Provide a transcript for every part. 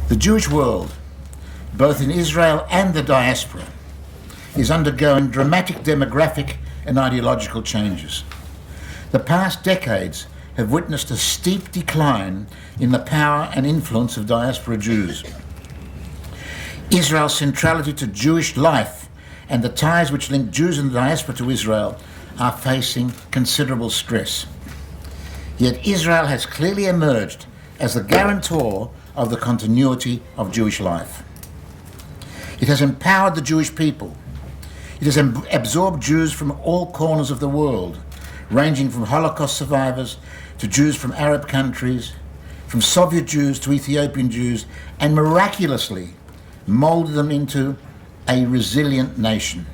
The Jewish world, both in Israel and the diaspora, is undergoing dramatic demographic and ideological changes. The past decades have witnessed a steep decline in the power and influence of diaspora Jews. Israel's centrality to Jewish life and the ties which link Jews in the diaspora to Israel are facing considerable stress. Yet Israel has clearly emerged as the guarantor of the continuity of Jewish life. It has empowered the Jewish people. It has absorbed Jews from all corners of the world, ranging from Holocaust survivors to Jews from Arab countries, from Soviet Jews to Ethiopian Jews, and miraculously molded them into a resilient nation.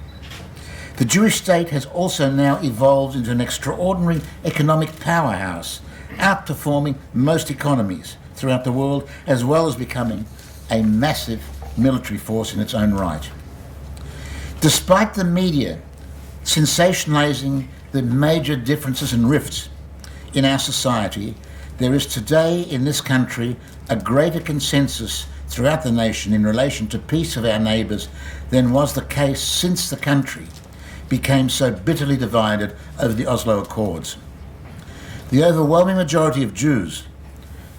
The Jewish state has also now evolved into an extraordinary economic powerhouse, outperforming most economies throughout the world, as well as becoming a massive military force in its own right. Despite the media sensationalizing the major differences and rifts in our society, there is today in this country a greater consensus throughout the nation in relation to peace of our neighbours than was the case since the country became so bitterly divided over the Oslo Accords. The overwhelming majority of Jews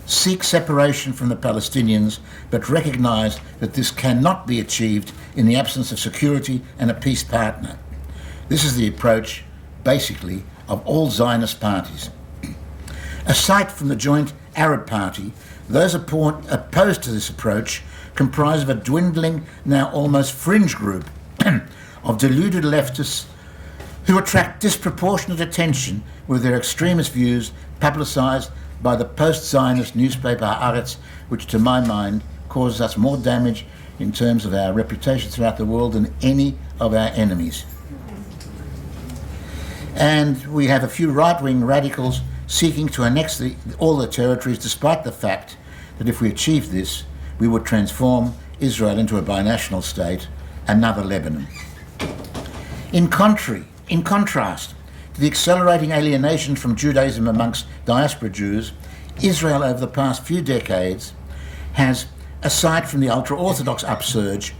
seek separation from the Palestinians, but recognise that this cannot be achieved in the absence of security and a peace partner. This is the approach, basically, of all Zionist parties. Aside from the joint Arab Party, those opposed to this approach comprise of a dwindling, now almost fringe group of deluded leftists who attract disproportionate attention with their extremist views publicised by the post-Zionist newspaper Haaretz, which to my mind causes us more damage in terms of our reputation throughout the world than any of our enemies. And we have a few right-wing radicals seeking to annex all the territories, despite the fact that if we achieved this, we would transform Israel into a binational state, another Lebanon. In contrast to the accelerating alienation from Judaism amongst diaspora Jews, Israel over the past few decades has, aside from the ultra-Orthodox upsurge,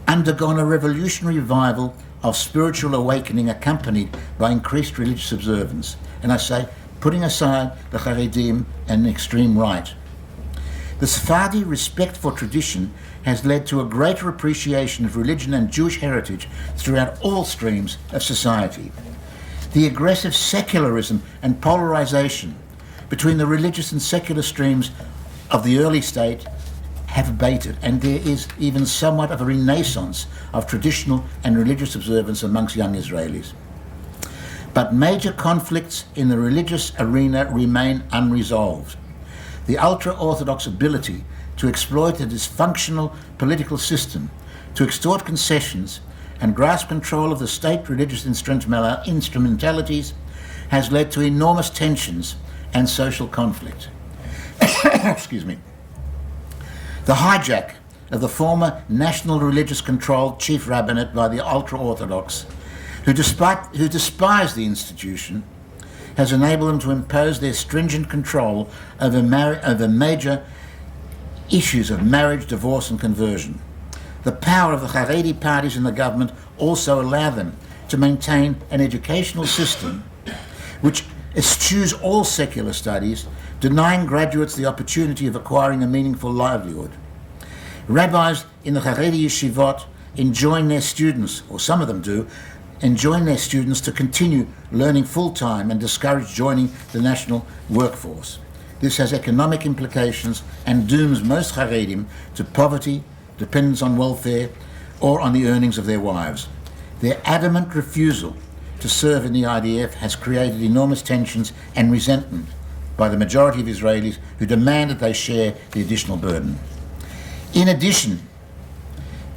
undergone a revolutionary revival of spiritual awakening accompanied by increased religious observance. And I say, putting aside the Haredim and the extreme right. The Sephardi respect for tradition has led to a greater appreciation of religion and Jewish heritage throughout all streams of society. The aggressive secularism and polarization between the religious and secular streams of the early state have abated, and there is even somewhat of a renaissance of traditional and religious observance amongst young Israelis. But major conflicts in the religious arena remain unresolved. The ultra-Orthodox ability to exploit the dysfunctional political system, to extort concessions and grasp control of the state religious instrumentalities has led to enormous tensions and social conflict. Excuse me. The hijack of the former national religious controlled chief rabbinate by the ultra-Orthodox, who despise the institution, has enabled them to impose their stringent control over major issues of marriage, divorce and conversion. The power of the Haredi parties in the government also allow them to maintain an educational system which eschews all secular studies, denying graduates the opportunity of acquiring a meaningful livelihood. Rabbis in the Haredi yeshivot enjoin their students, or some of them do, enjoin their students to continue learning full-time and discourage joining the national workforce. This has economic implications and dooms most Haredim to poverty, dependence on welfare, or on the earnings of their wives. Their adamant refusal to serve in the IDF has created enormous tensions and resentment by the majority of Israelis who demand that they share the additional burden. In addition,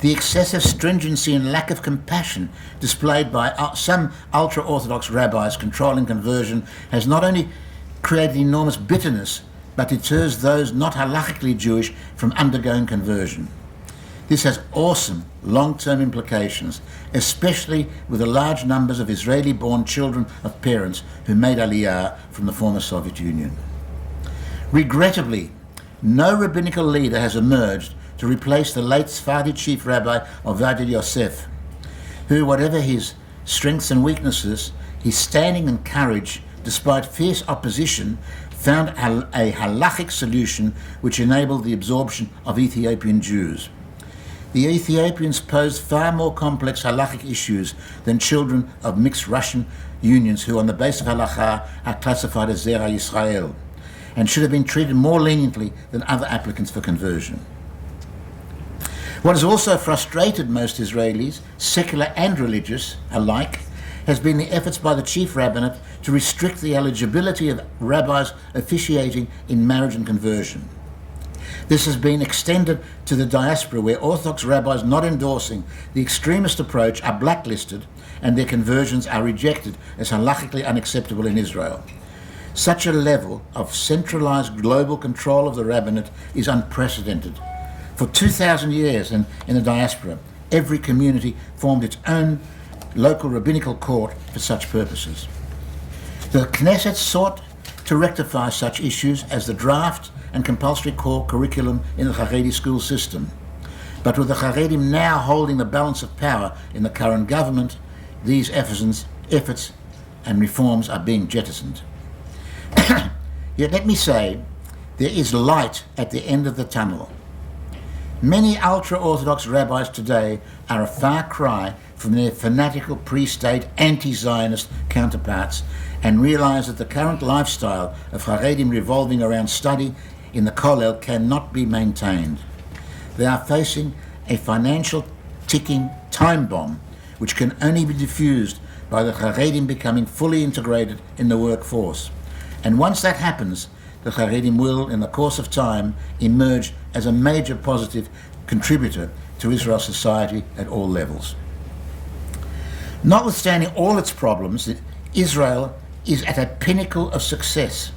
the excessive stringency and lack of compassion displayed by some ultra-Orthodox rabbis controlling conversion has not only created enormous bitterness, but deters those not halakhically Jewish from undergoing conversion. This has awesome long-term implications, especially with the large numbers of Israeli-born children of parents who made Aliyah from the former Soviet Union. Regrettably, No rabbinical leader has emerged to replace the late Sephardi chief rabbi Ovadia Yosef, who, whatever his strengths and weaknesses, his standing and courage, despite fierce opposition, found a halachic solution which enabled the absorption of Ethiopian Jews. The Ethiopians posed far more complex halachic issues than children of mixed Russian unions who, on the basis of halakha, are classified as Zera Yisrael, and should have been treated more leniently than other applicants for conversion. What has also frustrated most Israelis, secular and religious alike, has been the efforts by the chief rabbinate to restrict the eligibility of rabbis officiating in marriage and conversion. This has been extended to the diaspora, where Orthodox rabbis not endorsing the extremist approach are blacklisted and their conversions are rejected as halachically unacceptable in Israel. Such a level of centralized global control of the rabbinate is unprecedented. For 2,000 years in the diaspora, every community formed its own local rabbinical court for such purposes. The Knesset sought to rectify such issues as the draft and compulsory core curriculum in the Haredi school system. But with the Haredim now holding the balance of power in the current government, these efforts and reforms are being jettisoned. Yet let me say, there is light at the end of the tunnel. Many ultra-Orthodox rabbis today are a far cry from their fanatical pre-state anti-Zionist counterparts and realize that the current lifestyle of Haredim revolving around study in the Kollel cannot be maintained. They are facing a financial ticking time bomb which can only be diffused by the Haredim becoming fully integrated in the workforce. And once that happens, the Haredim will, in the course of time, emerge as a major positive contributor to Israel's society at all levels. Notwithstanding all its problems, Israel is at a pinnacle of success,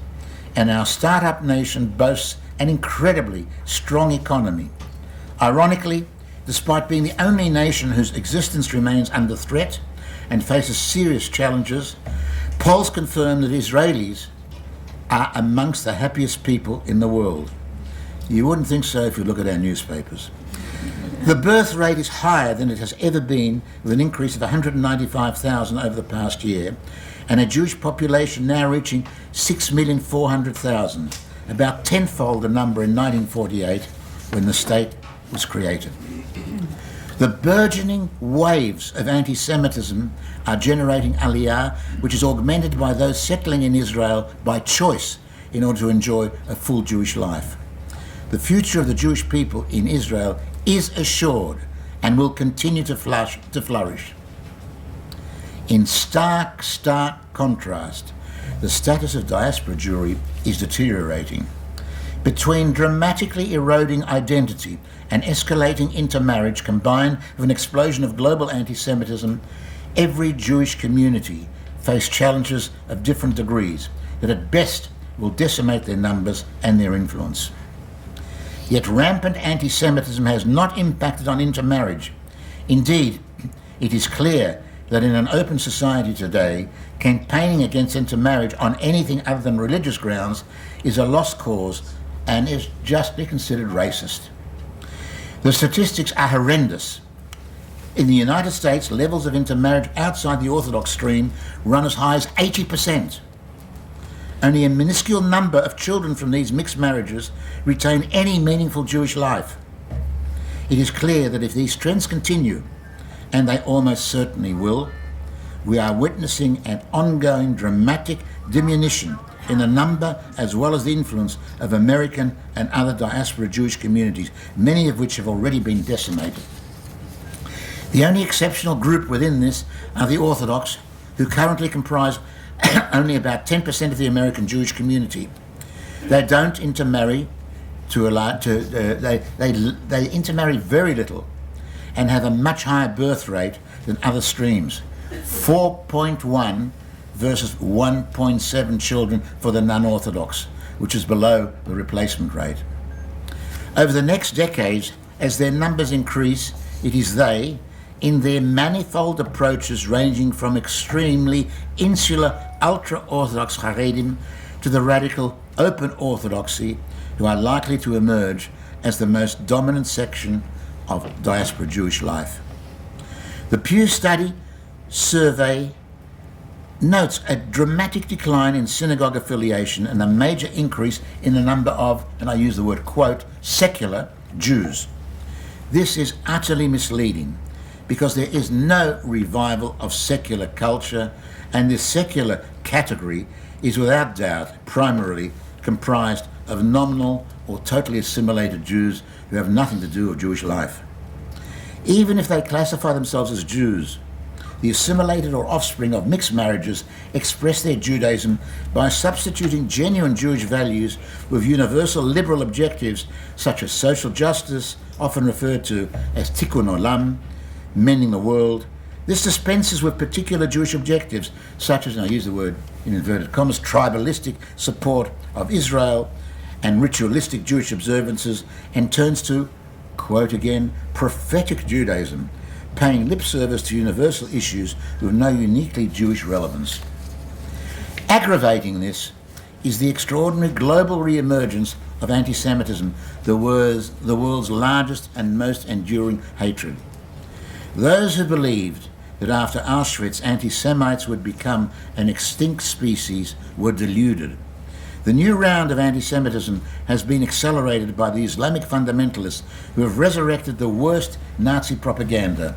and our startup nation boasts an incredibly strong economy. Ironically, despite being the only nation whose existence remains under threat and faces serious challenges, polls confirm that Israelis are amongst the happiest people in the world. You wouldn't think so if you look at our newspapers. The birth rate is higher than it has ever been, with an increase of 195,000 over the past year, and a Jewish population now reaching 6,400,000, about tenfold the number in 1948 when the state was created. The burgeoning waves of anti-Semitism are generating aliyah, which is augmented by those settling in Israel by choice in order to enjoy a full Jewish life. The future of the Jewish people in Israel is assured and will continue to flourish. In stark contrast, the status of diaspora Jewry is deteriorating. Between dramatically eroding identity and escalating intermarriage combined with an explosion of global anti-Semitism, every Jewish community face challenges of different degrees that at best will decimate their numbers and their influence. Yet rampant anti-Semitism has not impacted on intermarriage. Indeed, it is clear that in an open society today, campaigning against intermarriage on anything other than religious grounds is a lost cause and is justly considered racist. The statistics are horrendous. In the United States, levels of intermarriage outside the Orthodox stream run as high as 80%. Only a minuscule number of children from these mixed marriages retain any meaningful Jewish life. It is clear that if these trends continue, and they almost certainly will, we are witnessing an ongoing dramatic diminution in the number as well as the influence of American and other diaspora Jewish communities, many of which have already been decimated. The only exceptional group within this are the Orthodox, who currently comprise only about 10% of the American Jewish community. They don't intermarry they intermarry very little and have a much higher birth rate than other streams, 4.1 versus 1.7 children for the non-Orthodox, which is below the replacement rate. Over the next decades, as their numbers increase, it is they, in their manifold approaches ranging from extremely insular ultra-Orthodox Haredim to the radical open Orthodoxy, who are likely to emerge as the most dominant section of diaspora Jewish life. The Pew Study survey notes a dramatic decline in synagogue affiliation and a major increase in the number of, and I use the word quote, secular Jews. This is utterly misleading because there is no revival of secular culture, and this secular category is without doubt primarily comprised of nominal or totally assimilated Jews who have nothing to do with Jewish life. Even if they classify themselves as Jews, the assimilated or offspring of mixed marriages express their Judaism by substituting genuine Jewish values with universal liberal objectives such as social justice, often referred to as tikkun olam, mending the world. This dispenses with particular Jewish objectives such as, and I use the word in inverted commas, tribalistic support of Israel and ritualistic Jewish observances, and turns to, quote again, prophetic Judaism, paying lip service to universal issues with no uniquely Jewish relevance. Aggravating this is the extraordinary global re-emergence of anti-Semitism, the world's largest and most enduring hatred. Those who believed that after Auschwitz anti-Semites would become an extinct species were deluded. The new round of anti-Semitism has been accelerated by the Islamic fundamentalists who have resurrected the worst Nazi propaganda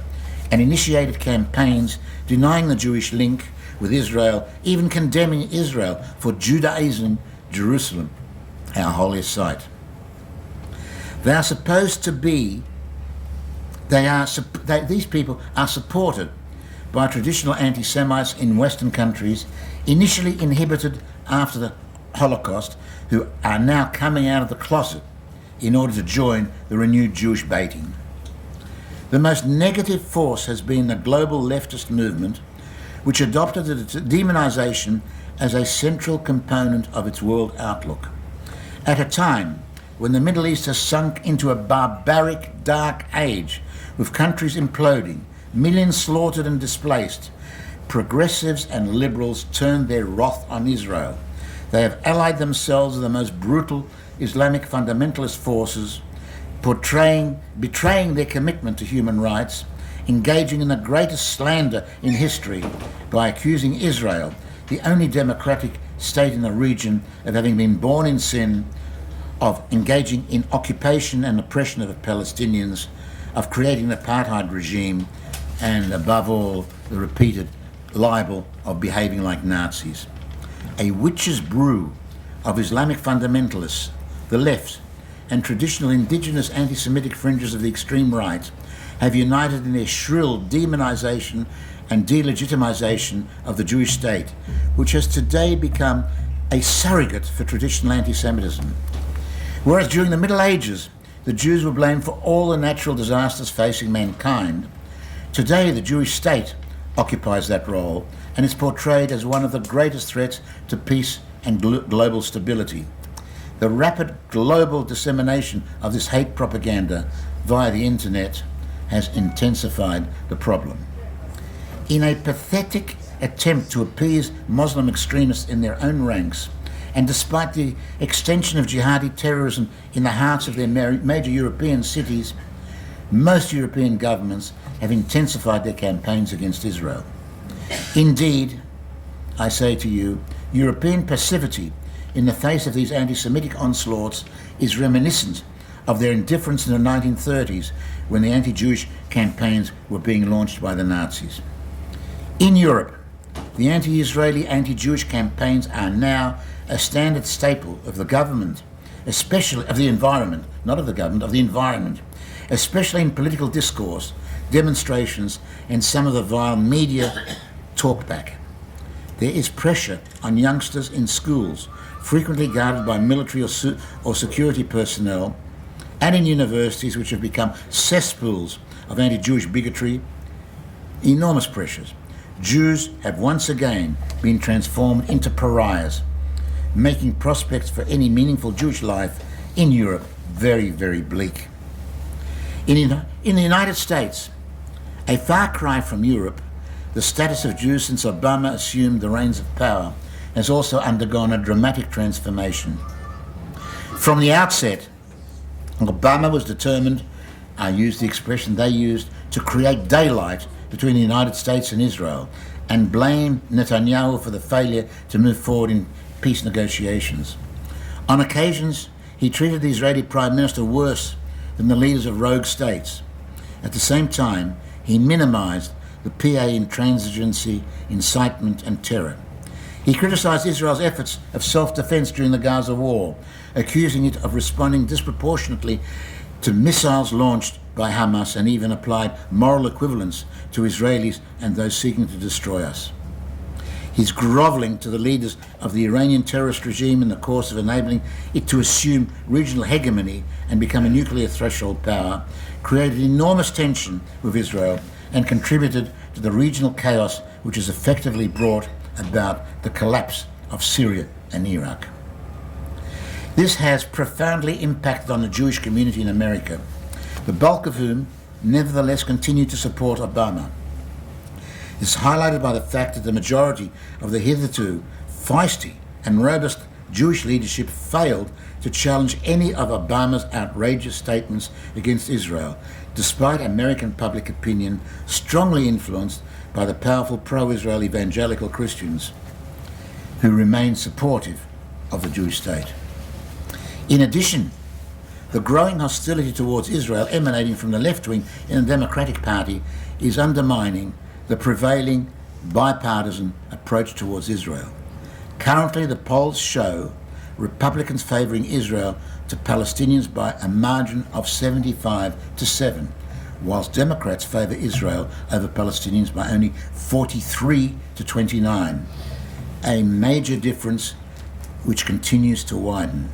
and initiated campaigns denying the Jewish link with Israel, even condemning Israel for Judaizing Jerusalem, our holiest site. These people are supported by traditional anti-Semites in Western countries, initially inhibited after the Holocaust, who are now coming out of the closet in order to join the renewed Jewish baiting. The most negative force has been the global leftist movement, which adopted the demonization as a central component of its world outlook. At a time when the Middle East has sunk into a barbaric, dark age, with countries imploding, millions slaughtered and displaced, progressives and liberals turned their wrath on Israel. They have allied themselves with the most brutal Islamic fundamentalist forces, betraying their commitment to human rights, engaging in the greatest slander in history by accusing Israel, the only democratic state in the region, of having been born in sin, of engaging in occupation and oppression of the Palestinians, of creating an apartheid regime, and above all, the repeated libel of behaving like Nazis. A witch's brew of Islamic fundamentalists, the left, and traditional indigenous anti-Semitic fringes of the extreme right have united in their shrill demonization and delegitimization of the Jewish state, which has today become a surrogate for traditional anti-Semitism. Whereas during the Middle Ages, the Jews were blamed for all the natural disasters facing mankind, today the Jewish state occupies that role and is portrayed as one of the greatest threats to peace and global stability. The rapid global dissemination of this hate propaganda via the internet has intensified the problem. In a pathetic attempt to appease Muslim extremists in their own ranks, and despite the extension of jihadi terrorism in the hearts of their major European cities, most European governments have intensified their campaigns against Israel. Indeed, I say to you, European passivity in the face of these anti-Semitic onslaughts is reminiscent of their indifference in the 1930s when the anti-Jewish campaigns were being launched by the Nazis. In Europe, the anti-Israeli, anti-Jewish campaigns are now a standard staple of the government, especially of the environment, not of the government, of the environment, especially in political discourse, demonstrations, and some of the vile media talkback. There is pressure on youngsters in schools, frequently guarded by military or security personnel, and in universities, which have become cesspools of anti-Jewish bigotry. Enormous pressures. Jews have once again been transformed into pariahs, making prospects for any meaningful Jewish life in Europe very, very bleak. In the United States, a far cry from Europe, the status of Jews since Obama assumed the reins of power has also undergone a dramatic transformation. From the outset, Obama was determined, I use the expression they used, to create daylight between the United States and Israel and blame Netanyahu for the failure to move forward in peace negotiations. On occasions, he treated the Israeli Prime Minister worse than the leaders of rogue states. At the same time, he minimized the PA intransigency, incitement and terror. He criticized Israel's efforts of self-defense during the Gaza war, accusing it of responding disproportionately to missiles launched by Hamas, and even applied moral equivalence to Israelis and those seeking to destroy us. His groveling to the leaders of the Iranian terrorist regime in the course of enabling it to assume regional hegemony and become a nuclear threshold power created enormous tension with Israel and contributed to the regional chaos which has effectively brought about the collapse of Syria and Iraq. This has profoundly impacted on the Jewish community in America, the bulk of whom nevertheless continue to support Obama. This is highlighted by the fact that the majority of the hitherto feisty and robust Jewish leadership failed to challenge any of Obama's outrageous statements against Israel, despite American public opinion strongly influenced by the powerful pro-Israel evangelical Christians who remain supportive of the Jewish state. In addition, the growing hostility towards Israel emanating from the left wing in the Democratic Party is undermining the prevailing bipartisan approach towards Israel. Currently, the polls show Republicans favoring Israel to Palestinians by a margin of 75-7, whilst Democrats favor Israel over Palestinians by only 43-29, a major difference which continues to widen.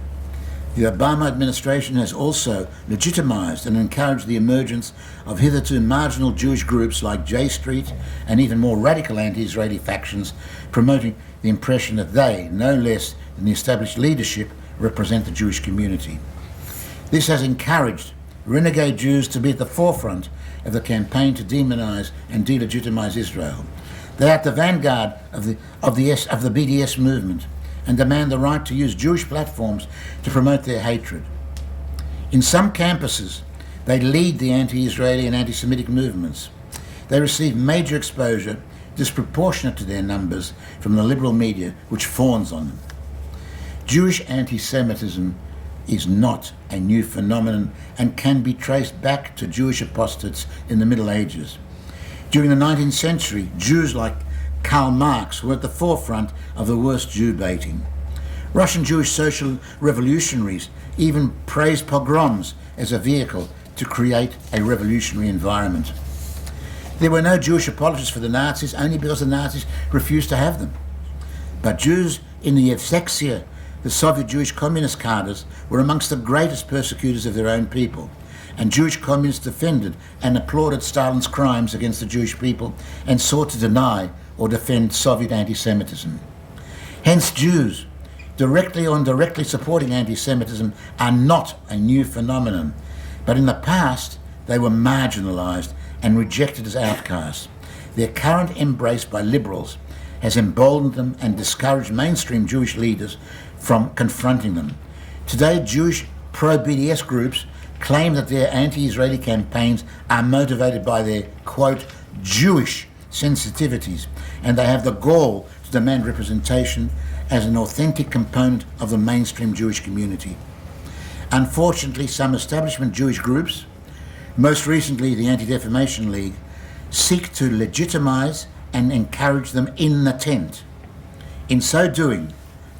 The Obama administration has also legitimized and encouraged the emergence of hitherto marginal Jewish groups like J Street and even more radical anti-Israeli factions, promoting the impression that they, no less than the established leadership, represent the Jewish community. This has encouraged renegade Jews to be at the forefront of the campaign to demonize and delegitimize Israel. They are at the vanguard of the BDS movement and demand the right to use Jewish platforms to promote their hatred. In some campuses, they lead the anti-Israeli and anti-Semitic movements. They receive major exposure, disproportionate to their numbers, from the liberal media, which fawns on them. Jewish anti-Semitism is not a new phenomenon and can be traced back to Jewish apostates in the Middle Ages. During the 19th century, Jews like Karl Marx were at the forefront of the worst Jew baiting. Russian Jewish social revolutionaries even praised pogroms as a vehicle to create a revolutionary environment. There were no Jewish apologists for the Nazis only because the Nazis refused to have them. But Jews in the Yevsektia, the Soviet Jewish communist cadres, were amongst the greatest persecutors of their own people, and Jewish communists defended and applauded Stalin's crimes against the Jewish people and sought to deny or defend Soviet anti-Semitism. Hence, Jews, directly or indirectly supporting anti-Semitism, are not a new phenomenon, but in the past they were marginalized and rejected as outcasts. Their current embrace by liberals has emboldened them and discouraged mainstream Jewish leaders from confronting them. Today, Jewish pro-BDS groups claim that their anti-Israeli campaigns are motivated by their, quote, Jewish sensitivities, and they have the gall to demand representation as an authentic component of the mainstream Jewish community. Unfortunately, some establishment Jewish groups, most recently the Anti-Defamation League, seek to legitimize and encourage them in the tent. In so doing,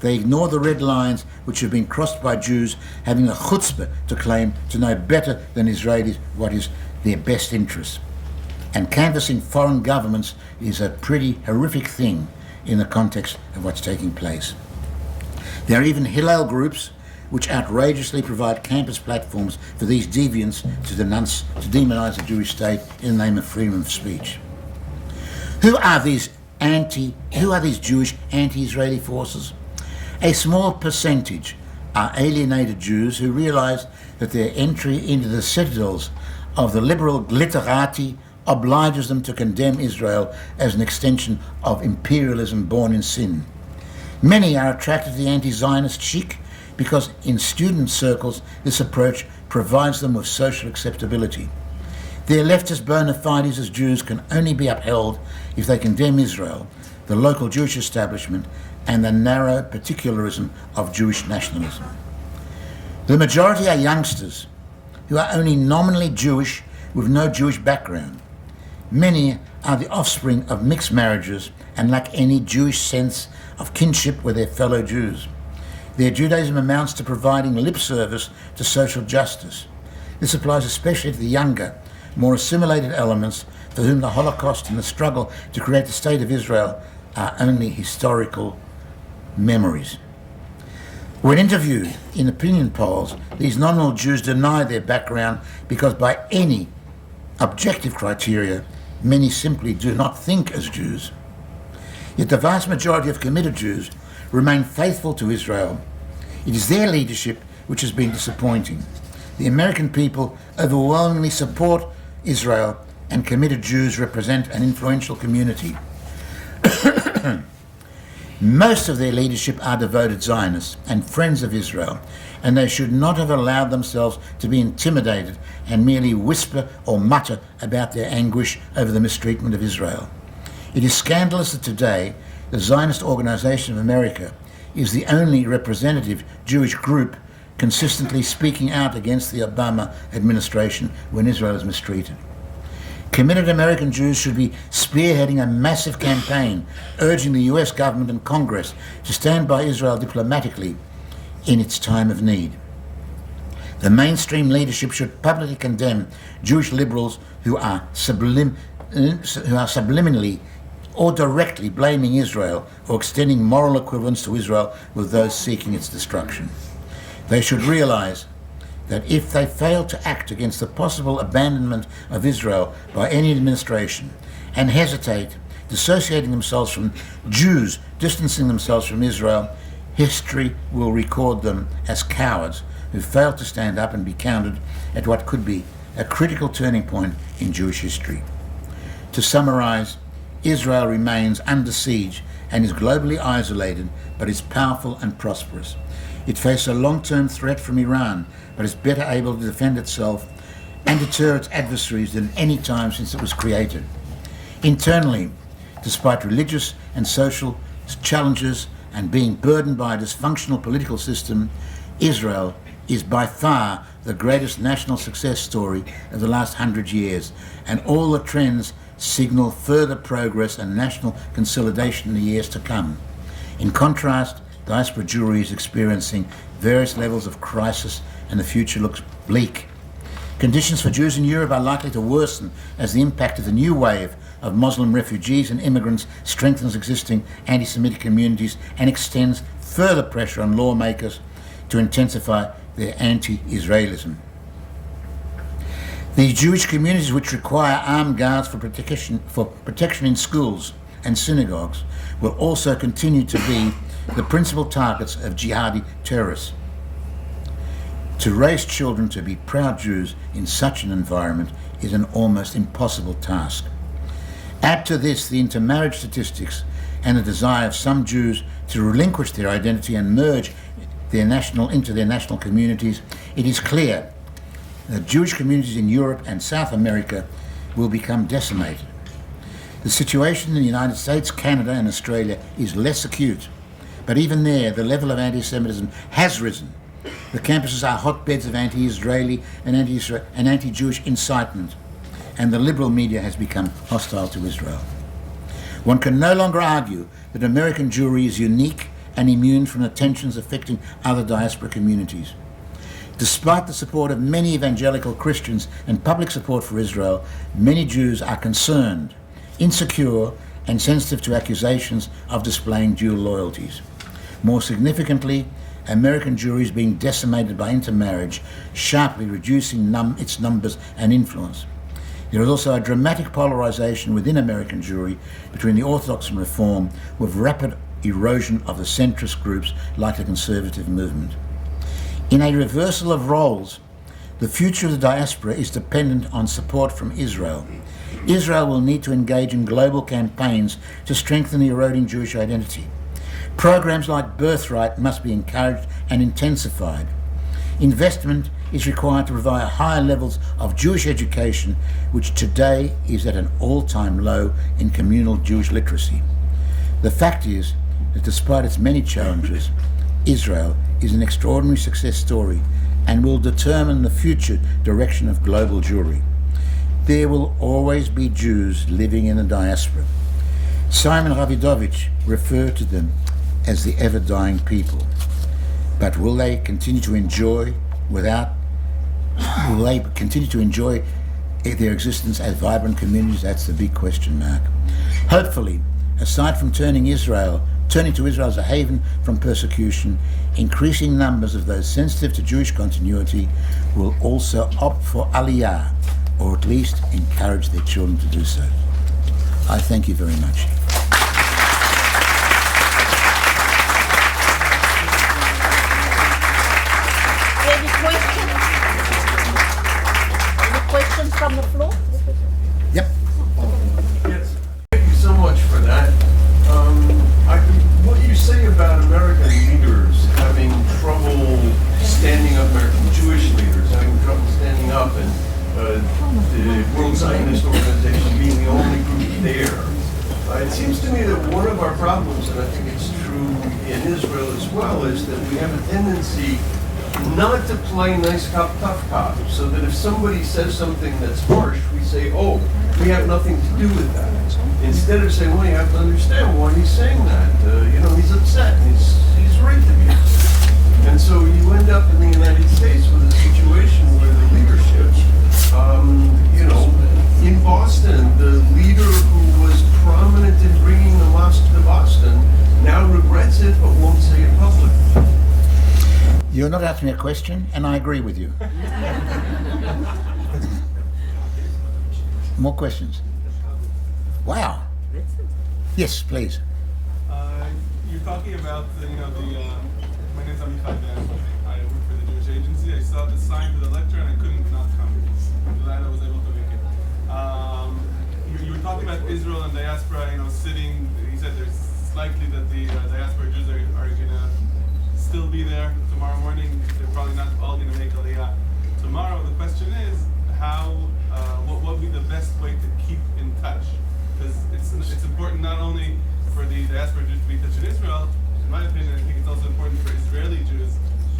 they ignore the red lines which have been crossed by Jews having the chutzpah to claim to know better than Israelis what is their best interest. And canvassing foreign governments is a pretty horrific thing in the context of what's taking place. There are even Hillel groups which outrageously provide campus platforms for these deviants to demonize the Jewish state in the name of freedom of speech. Who are these Jewish anti-Israeli forces? A small percentage are alienated Jews who realize that their entry into the citadels of the liberal glitterati obliges them to condemn Israel as an extension of imperialism born in sin. Many are attracted to the anti-Zionist chic because in student circles this approach provides them with social acceptability. Their leftist bona fides as Jews can only be upheld if they condemn Israel, the local Jewish establishment, and the narrow particularism of Jewish nationalism. The majority are youngsters who are only nominally Jewish with no Jewish background. Many are the offspring of mixed marriages and lack any Jewish sense of kinship with their fellow Jews. Their Judaism amounts to providing lip service to social justice. This applies especially to the younger, more assimilated elements for whom the Holocaust and the struggle to create the State of Israel are only historical memories. When interviewed in opinion polls, these nominal Jews deny their background because by any objective criteria, many simply do not think as Jews. Yet the vast majority of committed Jews remain faithful to Israel. It is their leadership which has been disappointing. The American people overwhelmingly support Israel, and committed Jews represent an influential community. Most of their leadership are devoted Zionists and friends of Israel, and they should not have allowed themselves to be intimidated and merely whisper or mutter about their anguish over the mistreatment of Israel. It is scandalous that today the Zionist Organization of America is the only representative Jewish group consistently speaking out against the Obama administration when Israel is mistreated. Committed American Jews should be spearheading a massive campaign urging the US government and Congress to stand by Israel diplomatically in its time of need. The mainstream leadership should publicly condemn Jewish liberals who are subliminally or directly blaming Israel or extending moral equivalence to Israel with those seeking its destruction. They should realize that if they fail to act against the possible abandonment of Israel by any administration and hesitate, dissociating themselves from Jews, distancing themselves from Israel, history will record them as cowards who failed to stand up and be counted at what could be a critical turning point in Jewish history. To summarize, Israel remains under siege and is globally isolated, but is powerful and prosperous. It faces a long-term threat from Iran, but is better able to defend itself and deter its adversaries than any time since it was created. Internally, despite religious and social challenges and being burdened by a dysfunctional political system, Israel is by far the greatest national success story of the last 100 years, and all the trends signal further progress and national consolidation in the years to come. In contrast, Diaspora Jewry is experiencing various levels of crisis and the future looks bleak. Conditions for Jews in Europe are likely to worsen as the impact of the new wave of Muslim refugees and immigrants strengthens existing anti-Semitic communities and extends further pressure on lawmakers to intensify their anti-Israelism. The Jewish communities which require armed guards for protection in schools and synagogues will also continue to be the principal targets of jihadi terrorists. To raise children to be proud Jews in such an environment is an almost impossible task. Add to this the intermarriage statistics and the desire of some Jews to relinquish their identity and merge into their national communities, it is clear that Jewish communities in Europe and South America will become decimated. The situation in the United States, Canada and Australia is less acute, but even there the level of anti-Semitism has risen. The campuses are hotbeds of anti-Israeli and anti-Jewish incitement, and the liberal media has become hostile to Israel. One can no longer argue that American Jewry is unique and immune from the tensions affecting other diaspora communities. Despite the support of many evangelical Christians and public support for Israel, many Jews are concerned, insecure, and sensitive to accusations of displaying dual loyalties. More significantly, American Jewry is being decimated by intermarriage, sharply reducing its numbers and influence. There is also a dramatic polarization within American Jewry between the Orthodox and Reform, with rapid erosion of the centrist groups like the conservative movement. In a reversal of roles, the future of the diaspora is dependent on support from Israel. Israel will need to engage in global campaigns to strengthen the eroding Jewish identity. Programs like Birthright must be encouraged and intensified. Investment is required to provide higher levels of Jewish education, which today is at an all-time low in communal Jewish literacy. The fact is that despite its many challenges, Israel is an extraordinary success story and will determine the future direction of global Jewry. There will always be Jews living in the diaspora. Simon Ravidovich referred to them as the ever-dying people. But will they continue to enjoy their existence as vibrant communities? That's the big question mark. Hopefully, aside from turning to Israel as a haven from persecution, increasing numbers of those sensitive to Jewish continuity will also opt for Aliyah, or at least encourage their children to do so. I thank you very much. Any questions from the floor? Yep. Yes. Thank you so much for that. What you say about American leaders having trouble standing up, American Jewish leaders having trouble standing up, and the World Zionist Organization being the only group there, it seems to me that one of our problems, and I think it's true in Israel as well, is that we have a tendency not to play nice cop, tough cop, so that if somebody says something that's harsh, we say, oh, we have nothing to do with that. Instead of saying, well, you have to understand why he's saying that. He's upset, and he's right to be upset. And so you end up in the United States with a situation where the leadership, in Boston, the leader who was prominent in bringing the mosque to Boston now regrets it but won't say it publicly. You're not asking me a question, and I agree with you. More questions? Wow. Yes, please. You're talking about, my name is Amichai Dan. I work for the Jewish Agency. I saw the sign for the lecture and I couldn't not come. I'm glad I was able to make it. You were talking about Israel and diaspora, sitting. You said it's likely that the diaspora Jews are going to still be there tomorrow morning. They're probably not all going to make Aliyah tomorrow. The question is, what would be the best way to keep in touch? Because it's important not only for the diaspora Jews to be in touch in Israel. In my opinion, I think it's also important for Israeli Jews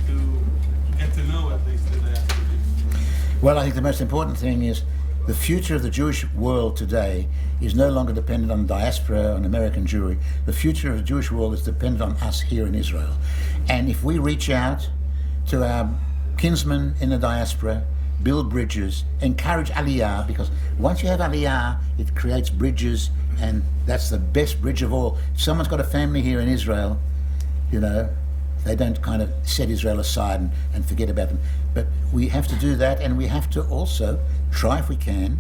to get to know at least the diaspora Jews. Well, I think the most important thing is the future of the Jewish world today is no longer dependent on diaspora, on American Jewry. The future of the Jewish world is dependent on us here in Israel. And if we reach out to our kinsmen in the diaspora, build bridges, encourage Aliyah, because once you have Aliyah, it creates bridges, and that's the best bridge of all. If someone's got a family here in Israel, they don't kind of set Israel aside and forget about them. But we have to do that, and we have to also try, if we can,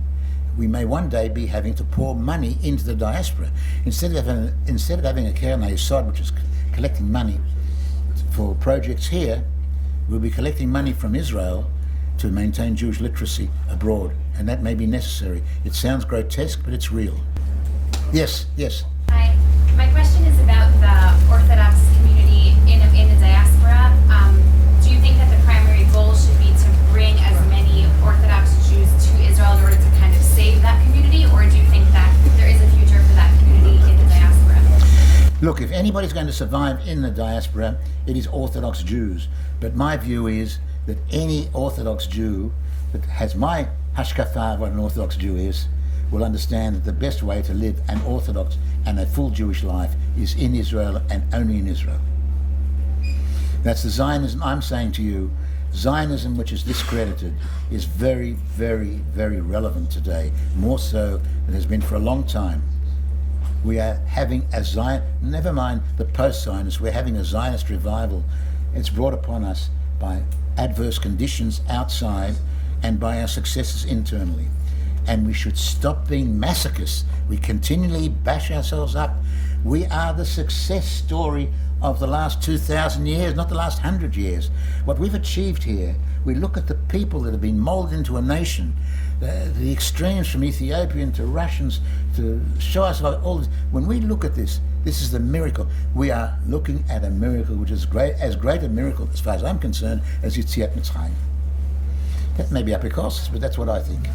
we may one day be having to pour money into the diaspora. Instead of having a Keren HaYesod, which is collecting money for projects here, we'll be collecting money from Israel to maintain Jewish literacy abroad, and that may be necessary. It sounds grotesque, but it's real. Yes. Hi. My question is about the Orthodox community in the diaspora. Do you think that the primary goal should be to bring as many Orthodox Jews to Israel in order to kind of save that community, or do you think that there is a future for that community in the diaspora? Look, if anybody's going to survive in the diaspora, it is Orthodox Jews. But my view is that any Orthodox Jew that has my hashkafa of what an Orthodox Jew is will understand that the best way to live an Orthodox and a full Jewish life is in Israel and only in Israel. That's the Zionism. I'm saying to you, Zionism, which is discredited, is very, very, very relevant today, more so than it has been for a long time. We are having a never mind the post-Zionists, we're having a Zionist revival. It's brought upon us by adverse conditions outside and by our successes internally. And we should stop being masochists. We continually bash ourselves up. We are the success story of the last 2,000 years, not the last 100 years. What we've achieved here, we look at the people that have been molded into a nation, the extremes from Ethiopian to Russians to show us all this. When we look at this, This is the miracle. We are looking at a miracle which is as great a miracle, as far as I'm concerned, as Yetziat Mitzrayim. That may be apicos, but that's what I think.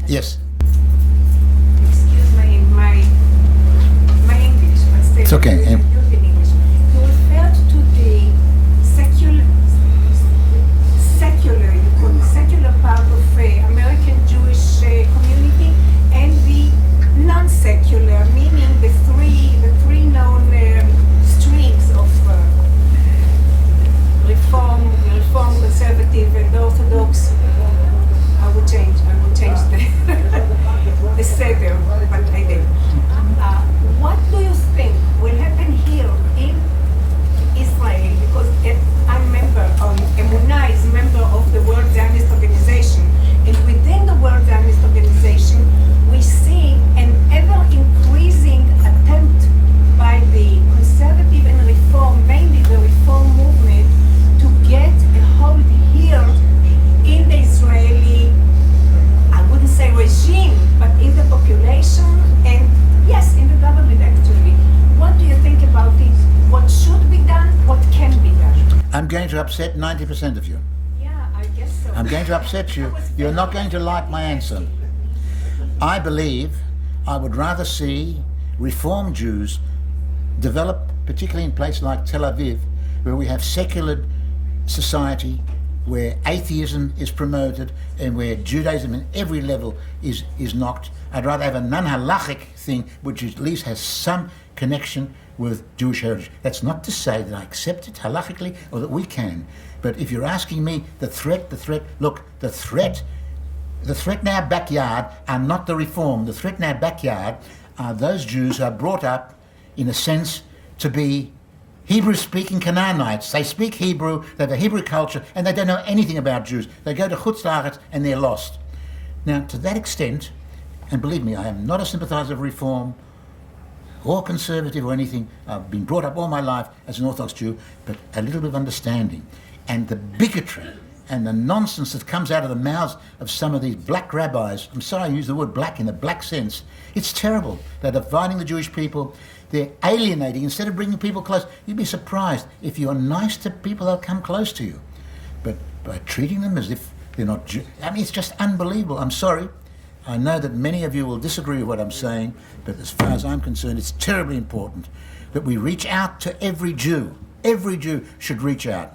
Yes. Excuse my English, but still. It's okay. In English. You referred to the secular, you call it secular part of American Jewish community, and the non-secular, meaning the three known streams of reform, conservative, and orthodox. I would change the seder, but I did. What do you think will happen here in Israel? Because I'm a member, Emunah is a member of the World Zionist Organization, and within the World Zionist Organization, we see an ever-increasing attempt by the conservative and reform, mainly the reform movement, to get a hold here in the Israeli, I wouldn't say regime, but in the population and yes, in the government actually. What do you think about it? What should be done? What can be done? I'm going to upset 90% of you. Yeah, I guess so. I'm going to upset you. You're not going to like my answer. I believe I would rather see Reform Jews develop, particularly in places like Tel Aviv, where we have secular society, where atheism is promoted, and where Judaism in every level is knocked. I'd rather have a non-halachic thing, which at least has some connection with Jewish heritage. That's not to say that I accept it halachically or that we can. But if you're asking me the threat, look, the threat in our backyard are not the reform. The threat in our backyard are those Jews who are brought up, in a sense, to be Hebrew-speaking Canaanites. They speak Hebrew, they have a Hebrew culture, and they don't know anything about Jews. They go to Chutz La'aretz and they're lost. Now, to that extent, and believe me, I am not a sympathizer of reform or conservative or anything. I've been brought up all my life as an Orthodox Jew, but a little bit of understanding. And the bigotry and the nonsense that comes out of the mouths of some of these black rabbis, I'm sorry I use the word black in the black sense, it's terrible. They're dividing the Jewish people. They're alienating instead of bringing people close. You'd be surprised. If you're nice to people, they'll come close to you. But by treating them as if they're not Jews, I mean, it's just unbelievable. I'm sorry. I know that many of you will disagree with what I'm saying, but as far as I'm concerned, it's terribly important that we reach out to every Jew. Every Jew should reach out.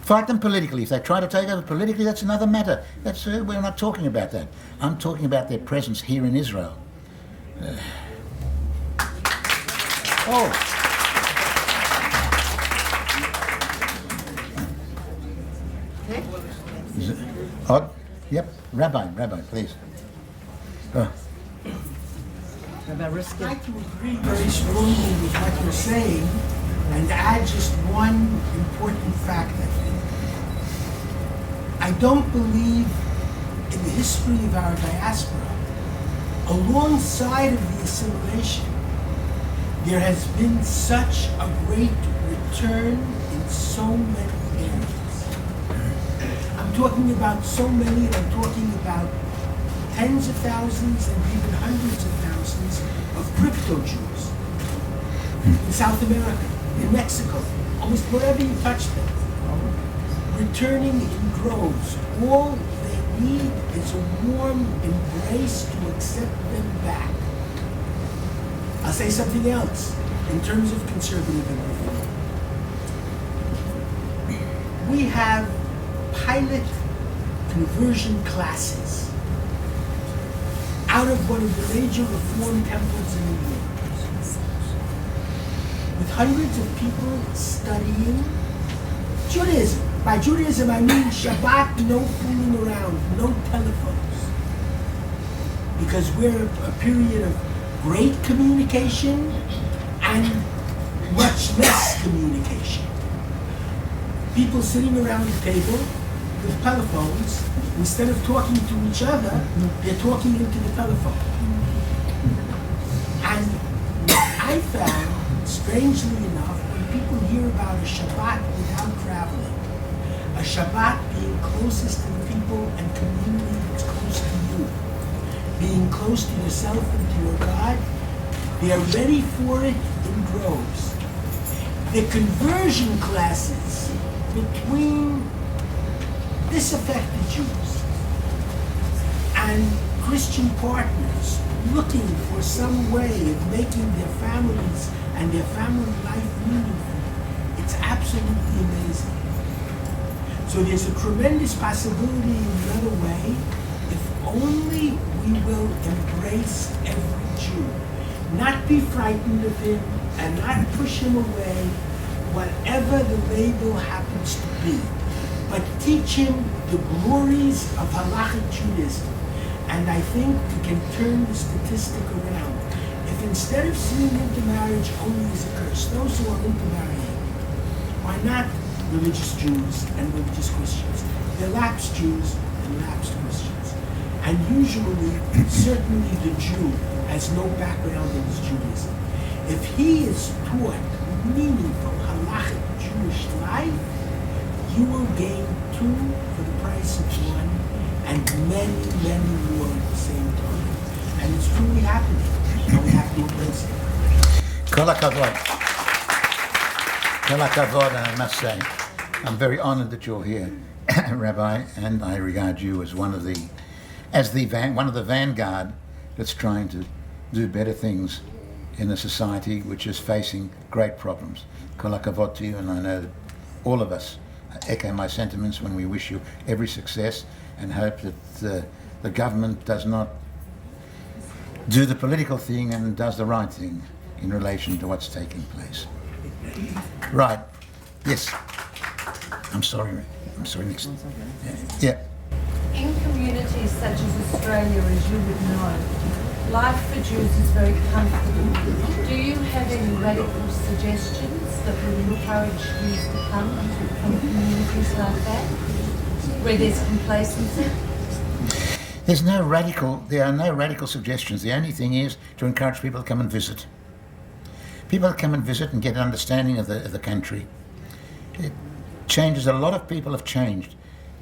Fight them politically. If they try to take over politically, that's another matter. We're not talking about that. I'm talking about their presence here in Israel. Is it odd? Yep. Rabbi, please. I'd like to agree very strongly with what you're saying and add just one important fact, I think. I don't believe in the history of our diaspora, alongside of the assimilation, there has been such a great return in so many areas. I'm talking about so many, and I'm talking about tens of thousands and even hundreds of thousands of crypto Jews in South America, in Mexico, almost wherever you touch them, returning in droves. All they need is a warm embrace to accept them back. I'll say something else in terms of conservative and reform. We have pilot conversion classes out of one of the major reform temples in the world, with hundreds of people studying Judaism. By Judaism, I mean Shabbat, no fooling around, no telephones. Because we're a period of great communication and much less communication. People sitting around the table with telephones, instead of talking to each other, they're talking into the telephone. And I found, strangely enough, when people hear about a Shabbat without traveling, A Shabbat being closest to the people and community that's close to you. Being close to yourself and to your God. They are ready for it in droves. The conversion classes between disaffected Jews and Christian partners looking for some way of making their families and their family life meaningful, it's absolutely amazing. So there's a tremendous possibility in another way, if only we will embrace every Jew. Not be frightened of him and not push him away, whatever the label happens to be. But teach him the glories of halachic Judaism. And I think we can turn the statistic around. If instead of seeing intermarriage only as a curse, those who are intermarrying, why not religious Jews and religious Christians? They're lapsed Jews and lapsed Christians. And usually, certainly the Jew has no background in his Judaism. If he is taught meaningful halachic Jewish life, you will gain two for the price of one, and many, many more at the same time. And it's truly happening, and we have to embrace it. Kol hakavod. Kol hakavod, I must say. I'm very honored that you're here, Rabbi, and I regard you as one of the vanguard that's trying to do better things in a society which is facing great problems. Kol hakavod to you, and I know that all of us echo my sentiments when we wish you every success and hope that the government does not do the political thing and does the right thing in relation to what's taking place. Right. Yes. I'm sorry, next. Yeah. In communities such as Australia, as you would know, life for Jews is very comfortable. Do you have any radical suggestions that would encourage Jews to come from communities like that, where there's complacency? There are no radical suggestions. The only thing is to encourage people to come and visit. People come and visit and get an understanding of the country. It changes. A lot of people have changed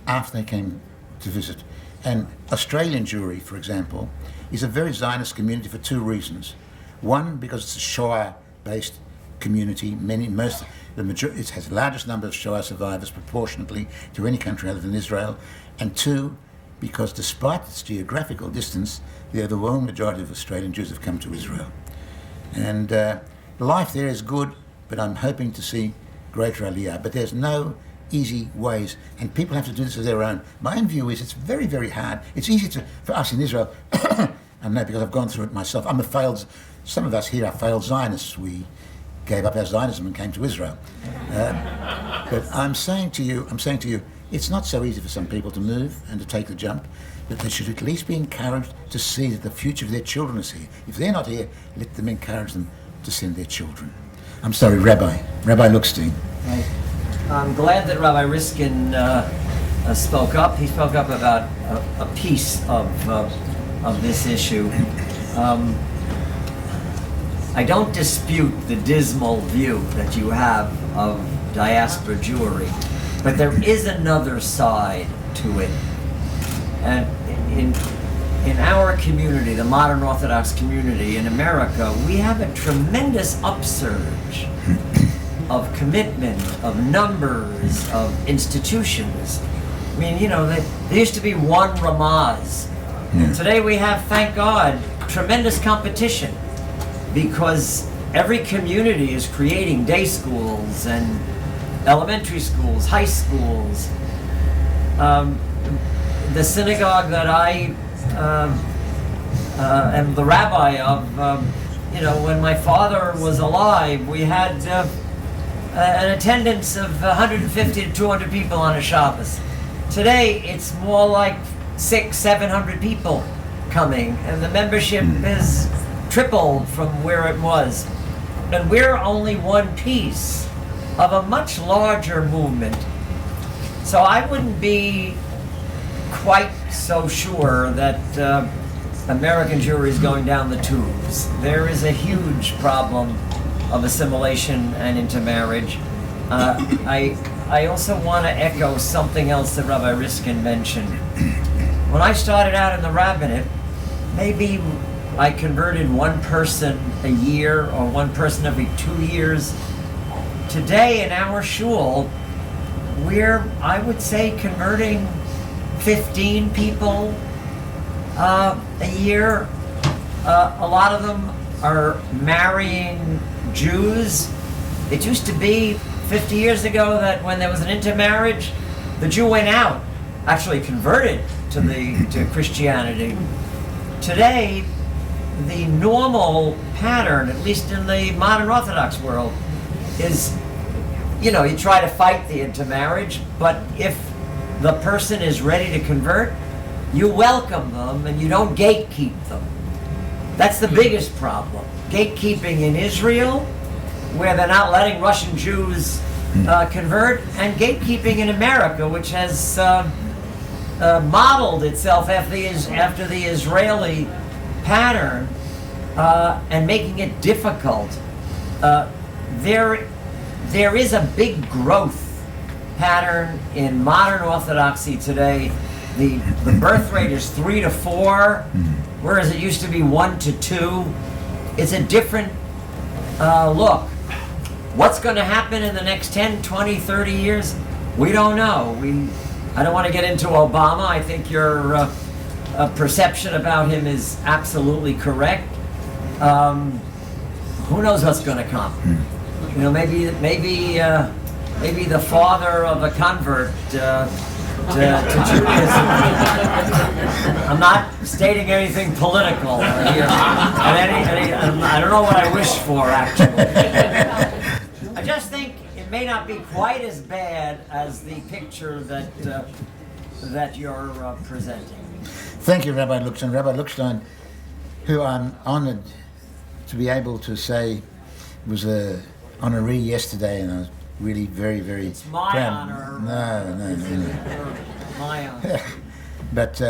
after they came to visit. And Australian Jewry, for example, is a very Zionist community for two reasons. One, because it's a Shoah-based community. It has the largest number of Shoah survivors proportionately to any country other than Israel. And two, because despite its geographical distance, the overwhelming majority of Australian Jews have come to Israel. And life there is good, but I'm hoping to see greater aliyah. But there's no easy ways, and people have to do this of their own. My own view is it's very, very hard. It's easy for us in Israel, I know because I've gone through it myself. Some of us here are failed Zionists. We gave up our Zionism and came to Israel. But I'm saying to you, it's not so easy for some people to move and to take the jump, that they should at least be encouraged to see that the future of their children is here. If they're not here, let them encourage them to send their children. I'm sorry, Rabbi Lookstein. Right. I'm glad that Rabbi Riskin spoke up. He spoke up about a piece of this issue. I don't dispute the dismal view that you have of diaspora Jewry, but there is another side to it. And in our community, the modern Orthodox community in America, we have a tremendous upsurge of commitment, of numbers, of institutions. I mean, there used to be one Ramaz. Yeah. Today we have, thank God, tremendous competition, because every community is creating day schools and elementary schools, high schools. The synagogue that I am the rabbi of, when my father was alive, we had an attendance of 150 to 200 people on a Shabbos. Today, it's more like 600-700 people coming, and the membership is tripled from where it was. And we're only one piece of a much larger movement. So I wouldn't be quite so sure that American Jewry is going down the tubes. There is a huge problem of assimilation and intermarriage. I also want to echo something else that Rabbi Riskin mentioned. When I started out in the rabbinate, maybe I converted one person a year or one person every 2 years. Today in our shul, we're, I would say, converting 15 people a year. A lot of them are marrying Jews. It used to be 50 years ago that when there was an intermarriage, the Jew went out, actually converted to Christianity. Today, the normal pattern, at least in the modern Orthodox world, is, you know, you try to fight the intermarriage, but if the person is ready to convert, you welcome them and you don't gatekeep them. That's the biggest problem. Gatekeeping in Israel, where they're not letting Russian Jews convert, and gatekeeping in America, which has modeled itself after the Israeli pattern, and making it difficult. There is a big growth pattern in modern Orthodoxy today. The birth rate is 3 to 4, whereas it used to be 1 to 2. It's a different look. What's going to happen in the next 10, 20, 30 years? We don't know. I don't want to get into Obama. I think your perception about him is absolutely correct. Who knows what's going to come? You know, maybe the father of a convert to Judaism. I'm not stating anything political here. I don't know what I wish for, actually. I just think it may not be quite as bad as the picture that you're presenting. Thank you, Rabbi Luckstein. Rabbi Luckstein, who I'm honored to be able to say was a honoree yesterday, and I was really very, very It's my proud. honor. No. My honor. But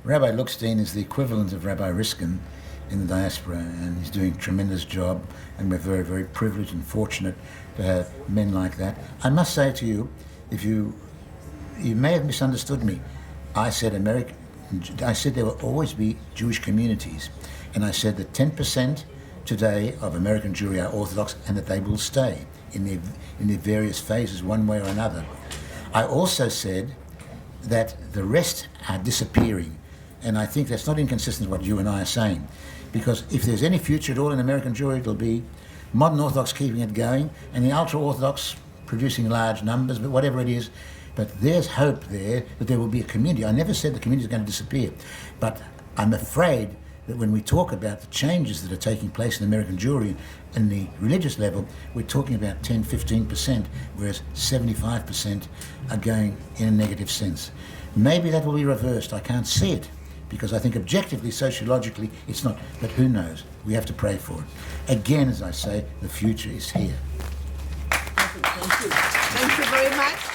Rabbi Luckstein is the equivalent of Rabbi Riskin in the diaspora, and he's doing a tremendous job, and we're very, very privileged and fortunate to have men like that. I must say to you, if you may have misunderstood me. I said there will always be Jewish communities, and I said that 10% today of American Jewry are Orthodox, and that they will stay in their various phases, one way or another. I also said that the rest are disappearing, and I think that's not inconsistent with what you and I are saying, because if there's any future at all in American Jewry, it'll be modern Orthodox keeping it going, and the ultra-Orthodox producing large numbers, but whatever it is. But there's hope there that there will be a community. I never said the community is going to disappear, but I'm afraid that when we talk about the changes that are taking place in American Jewry and the religious level, we're talking about 10, 15%, whereas 75% are going in a negative sense. Maybe that will be reversed. I can't see it, because I think objectively, sociologically, it's not. But who knows? We have to pray for it. Again, as I say, the future is here. Thank you. Thank you very much.